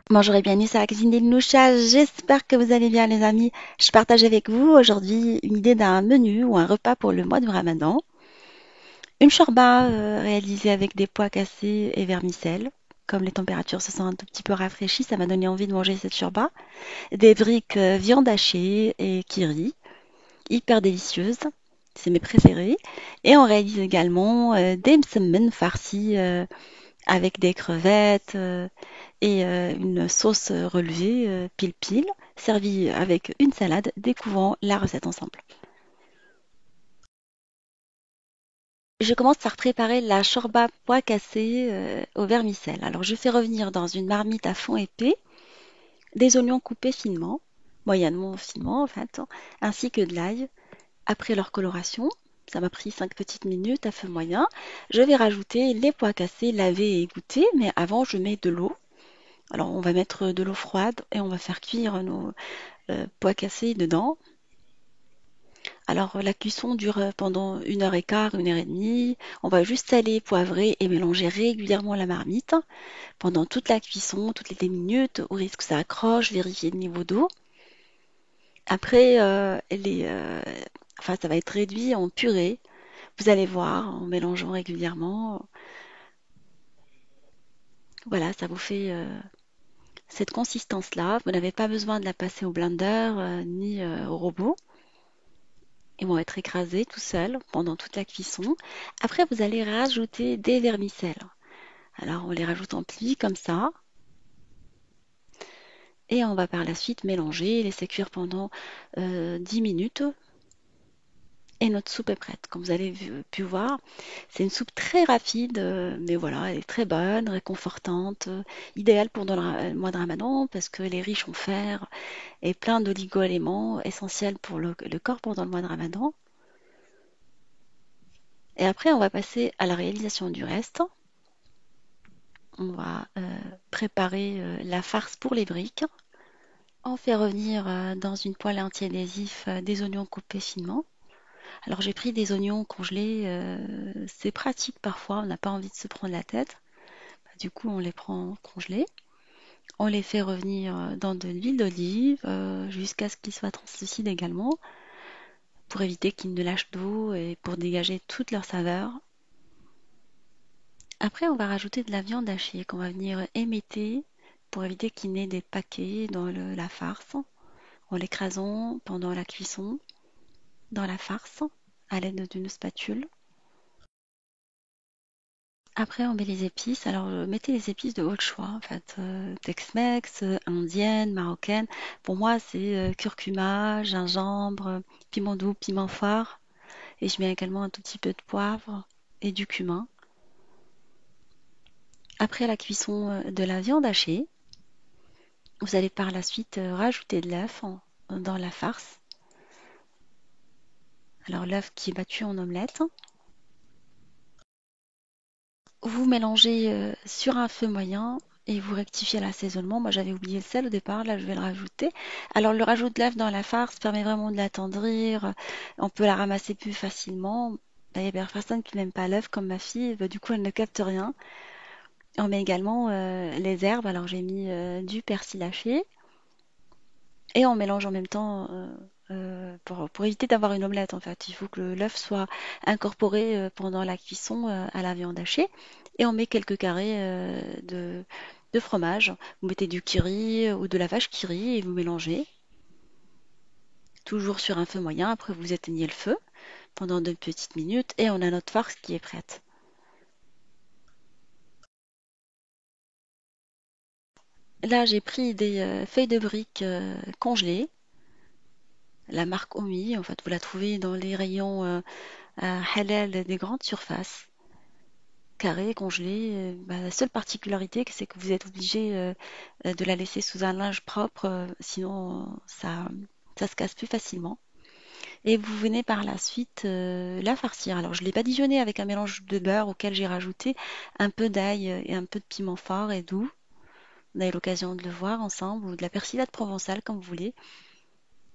Bon, j'aurais bien aimé ça, la cuisine d'Inoucha. J'espère que vous allez bien, les amis. Je partage avec vous aujourd'hui une idée d'un menu ou un repas pour le mois du Ramadan. Une shorba réalisée avec des pois cassés et vermicelles. Comme les températures se sont un tout petit peu rafraîchies, ça m'a donné envie de manger cette shorba. Des briques viande hachée et kiri, hyper délicieuses. C'est mes préférés. Et on réalise également des msemen farcis avec des crevettes et une sauce relevée pile pile, servie avec une salade. Découvrons la recette ensemble. Je commence par préparer la shorba pois cassés au vermicelle. Alors je fais revenir dans une marmite à fond épais des oignons coupés finement, moyennement finement en fait, ainsi que de l'ail. Après leur coloration, ça m'a pris 5 petites minutes à feu moyen. Je vais rajouter les pois cassés lavés et égouttés, mais avant je mets de l'eau. Alors on va mettre de l'eau froide et on va faire cuire nos pois cassés dedans. Alors la cuisson dure pendant 1 heure et quart, 1 heure et demie. On va juste saler, poivrer et mélanger régulièrement la marmite pendant toute la cuisson, toutes les 10 minutes, au risque que ça accroche, vérifier le niveau d'eau. Après, enfin, ça va être réduit en purée. Vous allez voir en mélangeant régulièrement. Voilà, ça vous fait cette consistance-là. Vous n'avez pas besoin de la passer au blender ni au robot. Ils vont être écrasés tout seuls pendant toute la cuisson. Après, vous allez rajouter des vermicelles. Alors, on les rajoute en plis comme ça. Et on va par la suite mélanger, laisser cuire pendant 10 minutes. Et notre soupe est prête. Comme vous avez pu voir, c'est une soupe très rapide, mais voilà, elle est très bonne, réconfortante, idéale pour le mois de Ramadan parce qu'elle est riche en fer et plein d'oligo-éléments essentiels pour le corps pendant le mois de Ramadan. Et après, on va passer à la réalisation du reste. On va préparer la farce pour les briques. On fait revenir dans une poêle antiadhésif des oignons coupés finement. Alors j'ai pris des oignons congelés, c'est pratique parfois, on n'a pas envie de se prendre la tête. Bah, du coup, on les prend congelés. On les fait revenir dans de l'huile d'olive jusqu'à ce qu'ils soient translucides également, pour éviter qu'ils ne lâchent d'eau et pour dégager toute leur saveur. Après, on va rajouter de la viande hachée qu'on va venir émietter pour éviter qu'il n'ait des paquets dans la farce, en l'écrasant pendant la cuisson dans la farce à l'aide d'une spatule. Après, on met les épices. Alors, mettez les épices de votre choix, en fait. Tex-Mex, indienne, marocaine. Pour moi, c'est curcuma, gingembre, piment doux, piment fort. Et je mets également un tout petit peu de poivre et du cumin. Après la cuisson de la viande hachée, vous allez par la suite rajouter de l'œuf dans la farce. Alors, l'œuf qui est battu en omelette. Vous mélangez sur un feu moyen et vous rectifiez l'assaisonnement. Moi, j'avais oublié le sel au départ, là, je vais le rajouter. Alors, le rajout de l'œuf dans la farce permet vraiment de l'attendrir. On peut la ramasser plus facilement. Il y a des personnes qui n'aiment pas l'œuf, comme ma fille. Bah, du coup, elle ne capte rien. On met également les herbes. Alors, j'ai mis du persil haché et on mélange en même temps pour éviter d'avoir une omelette, en fait. Il faut que l'œuf soit incorporé pendant la cuisson à la viande hachée. Et on met quelques carrés de fromage. Vous mettez du kiri ou de la vache kiri et vous mélangez. Toujours sur un feu moyen. Après, vous éteignez le feu pendant 2 petites minutes et on a notre farce qui est prête. Là, j'ai pris des feuilles de briques congelées. La marque Omi, en fait, vous la trouvez dans les rayons halal des grandes surfaces. Carrée, congelée. Bah, la seule particularité, c'est que vous êtes obligé de la laisser sous un linge propre, sinon ça se casse plus facilement. Et vous venez par la suite la farcir. Alors je ne l'ai badigeonnée avec un mélange de beurre auquel j'ai rajouté un peu d'ail et un peu de piment fort et doux. On a eu l'occasion de le voir ensemble, ou de la persillade provençale comme vous voulez.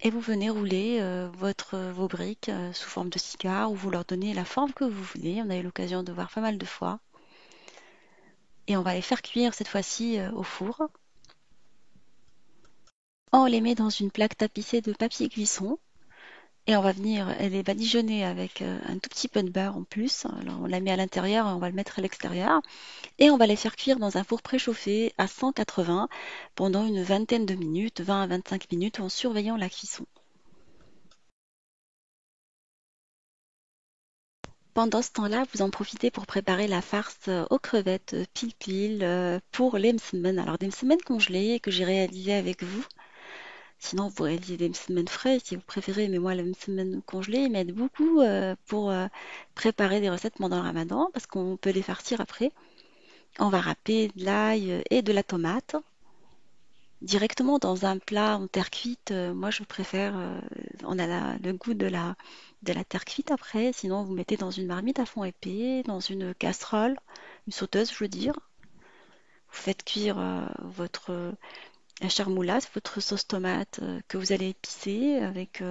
Et vous venez rouler vos briques sous forme de cigare ou vous leur donnez la forme que vous voulez. On a eu l'occasion de voir pas mal de fois. Et on va les faire cuire cette fois-ci au four. On les met dans une plaque tapissée de papier cuisson et on va venir les badigeonner avec un tout petit peu de beurre en plus. Alors on la met à l'intérieur et on va le mettre à l'extérieur. Et on va les faire cuire dans un four préchauffé à 180 pendant une vingtaine de minutes, 20 à 25 minutes en surveillant la cuisson. Pendant ce temps-là, vous en profitez pour préparer la farce aux crevettes pil-pil pour les msemen. Alors des msemen congelés que j'ai réalisés avec vous. Sinon, vous réalisez des msemen frais si vous préférez, mais moi, les msemen congelés, ils m'aident beaucoup pour préparer des recettes pendant le ramadan parce qu'on peut les farcir après. On va râper de l'ail et de la tomate directement dans un plat en terre cuite. Moi, je préfère, on a le goût de la terre cuite après. Sinon, vous mettez dans une marmite à fond épais, dans une casserole, une sauteuse, je veux dire. Vous faites cuire votre charmoula, c'est votre sauce tomate que vous allez épicer avec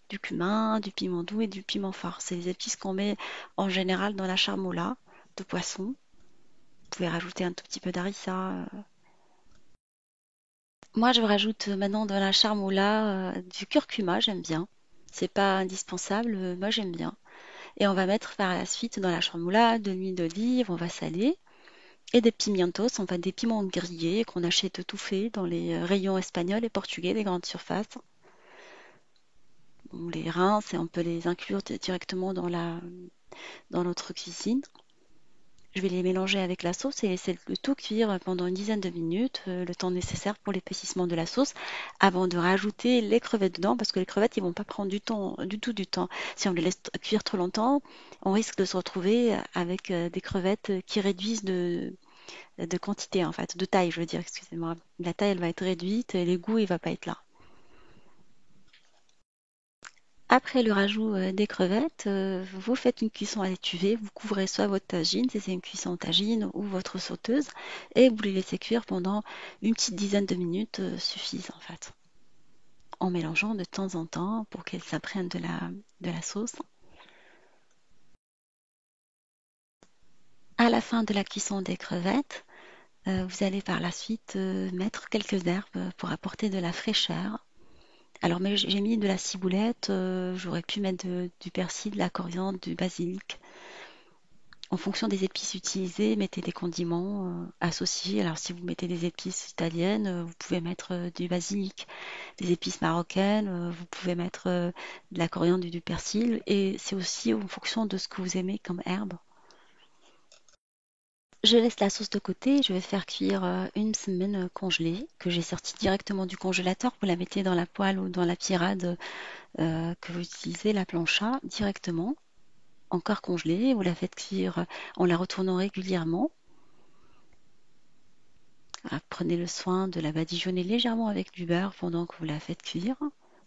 du cumin, du piment doux et du piment fort. C'est les épices qu'on met en général dans la charmoula de poisson. Vous pouvez rajouter un tout petit peu d'harissa. Moi, je rajoute maintenant dans la charmoula du curcuma, j'aime bien. C'est pas indispensable, moi j'aime bien. Et on va mettre par la suite dans la charmoula de l'huile d'olive, on va saler, et des pimientos, enfin des piments grillés qu'on achète tout fait dans les rayons espagnols et portugais des grandes surfaces. On les rince et on peut les inclure directement dans notre cuisine. Je vais les mélanger avec la sauce et laisser le tout cuire pendant une dizaine de minutes, le temps nécessaire pour l'épaississement de la sauce, avant de rajouter les crevettes dedans, parce que les crevettes, ils vont pas prendre du temps, du tout du temps. Si on les laisse cuire trop longtemps, on risque de se retrouver avec des crevettes qui réduisent de quantité, en fait, de taille, je veux dire, excusez-moi. La taille, elle va être réduite et le goût, il va pas être là. Après le rajout des crevettes, vous faites une cuisson à l'étuvée, vous couvrez soit votre tagine, si c'est une cuisson en tagine, ou votre sauteuse, et vous les laissez cuire pendant une petite dizaine de minutes suffisent en fait, en mélangeant de temps en temps pour qu'elles s'apprennent de la sauce. À la fin de la cuisson des crevettes, vous allez par la suite mettre quelques herbes pour apporter de la fraîcheur. Alors mais j'ai mis de la ciboulette, j'aurais pu mettre du persil, de la coriandre, du basilic. En fonction des épices utilisées, mettez des condiments associés. Alors si vous mettez des épices italiennes, vous pouvez mettre du basilic, des épices marocaines, vous pouvez mettre de la coriandre et du persil. Et c'est aussi en fonction de ce que vous aimez comme herbe. Je laisse la sauce de côté. Je vais faire cuire une semaine congelée que j'ai sortie directement du congélateur. Vous la mettez dans la poêle ou dans la pirade que vous utilisez, la plancha, directement. Encore congelée, vous la faites cuire en la retournant régulièrement. Prenez le soin de la badigeonner légèrement avec du beurre pendant que vous la faites cuire,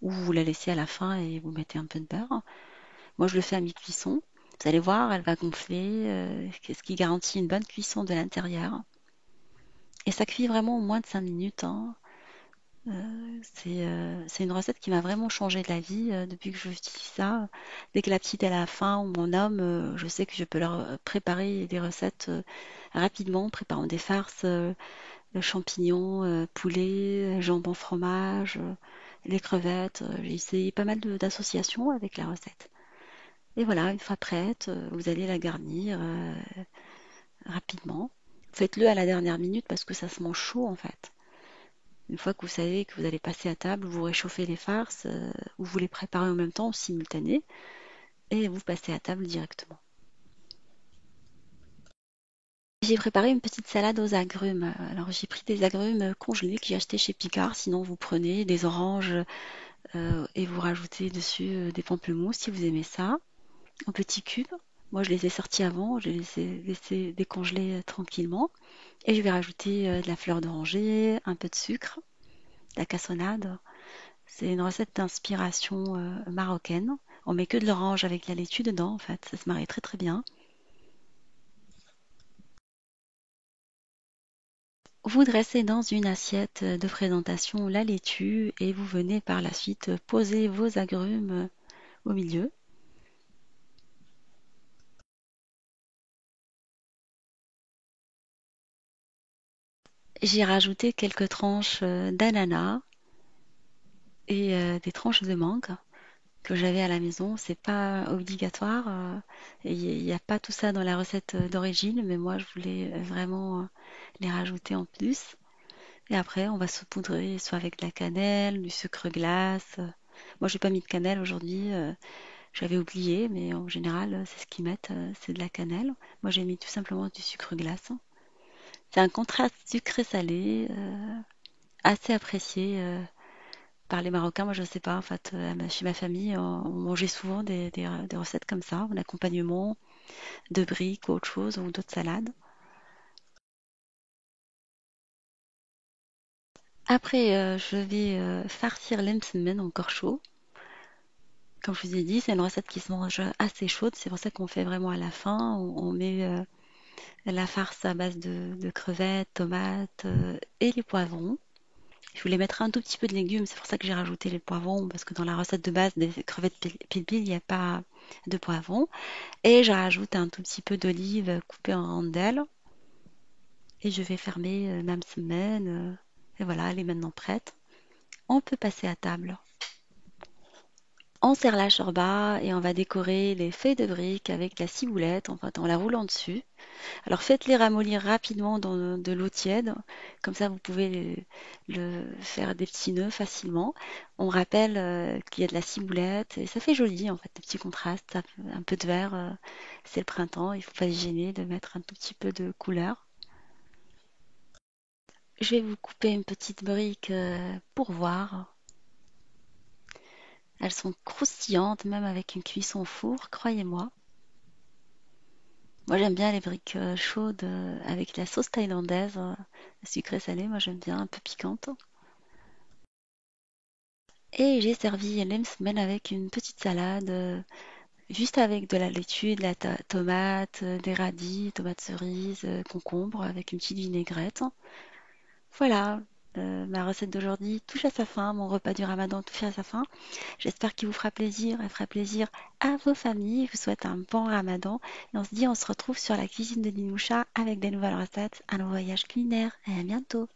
ou vous la laissez à la fin et vous mettez un peu de beurre. Moi, je le fais à mi-cuisson. Vous allez voir, elle va gonfler, ce qui garantit une bonne cuisson de l'intérieur. Et ça cuit vraiment au moins de 5 minutes, hein. C'est une recette qui m'a vraiment changé de la vie depuis que j'utilise ça. Dès que la petite elle a faim ou mon homme, je sais que je peux leur préparer des recettes rapidement, en préparant des farces, champignons, poulet, jambon fromage, les crevettes. J'ai essayé pas mal d'associations avec la recette. Et voilà, une fois prête, vous allez la garnir rapidement. Faites-le à la dernière minute parce que ça se mange chaud en fait. Une fois que vous savez que vous allez passer à table, vous réchauffez les farces ou vous les préparez en même temps, en simultané, et vous passez à table directement. J'ai préparé une petite salade aux agrumes. Alors j'ai pris des agrumes congelés que j'ai achetés chez Picard. Sinon vous prenez des oranges et vous rajoutez dessus des pamplemousses si vous aimez ça, en petits cubes. Moi je les ai sortis avant, je les ai laissés décongeler tranquillement. Et je vais rajouter de la fleur d'oranger, un peu de sucre, de la cassonade. C'est une recette d'inspiration marocaine. On met que de l'orange avec la laitue dedans, en fait. Ça se marie très très bien. Vous dressez dans une assiette de présentation la laitue et vous venez par la suite poser vos agrumes au milieu. J'ai rajouté quelques tranches d'ananas et des tranches de mangue que j'avais à la maison. C'est pas obligatoire. Il n'y a pas tout ça dans la recette d'origine, mais moi je voulais vraiment les rajouter en plus. Et après, on va saupoudrer soit avec de la cannelle, du sucre glace. Moi, j'ai pas mis de cannelle aujourd'hui. J'avais oublié, mais en général, c'est ce qu'ils mettent, c'est de la cannelle. Moi, j'ai mis tout simplement du sucre glace. C'est un contraste sucré-salé assez apprécié par les Marocains. Moi, je sais pas, en fait, chez ma famille, on mangeait souvent des recettes comme ça, en accompagnement de briques ou autre chose, ou d'autres salades. Après, je vais farcir l'emsmen encore chaud. Comme je vous ai dit, c'est une recette qui se mange assez chaude. C'est pour ça qu'on fait vraiment à la fin. On met la farce à base de crevettes, tomates et les poivrons. Je voulais mettre un tout petit peu de légumes, c'est pour ça que j'ai rajouté les poivrons, parce que dans la recette de base des crevettes pil-pil, il n'y a pas de poivrons. Et je rajoute un tout petit peu d'olive coupée en rondelles. Et je vais fermer ma semaine. Et voilà, elle est maintenant prête. On peut passer à table. On sert la shorba et on va décorer les feuilles de briques avec la ciboulette, en fait, en la roulant dessus. Alors faites-les ramollir rapidement dans de l'eau tiède, comme ça vous pouvez faire des petits nœuds facilement. On rappelle qu'il y a de la ciboulette et ça fait joli en fait, des petits contrastes, un peu de vert, c'est le printemps, il ne faut pas se gêner de mettre un tout petit peu de couleur. Je vais vous couper une petite brique pour voir. Elles sont croustillantes, même avec une cuisson au four, croyez-moi. Moi j'aime bien les briques chaudes avec la sauce thaïlandaise, sucrée salée, moi j'aime bien un peu piquante. Et j'ai servi l'emsmen avec une petite salade, juste avec de la laitue, de la tomate, des radis, tomates cerises, concombre, avec une petite vinaigrette. Voilà, ma recette d'aujourd'hui touche à sa fin, mon repas du ramadan touche à sa fin. J'espère qu'il vous fera plaisir et fera plaisir à vos familles. Je vous souhaite un bon ramadan et on se retrouve sur la cuisine de Dinoucha avec des nouvelles recettes, un nouveau voyage culinaire et à bientôt.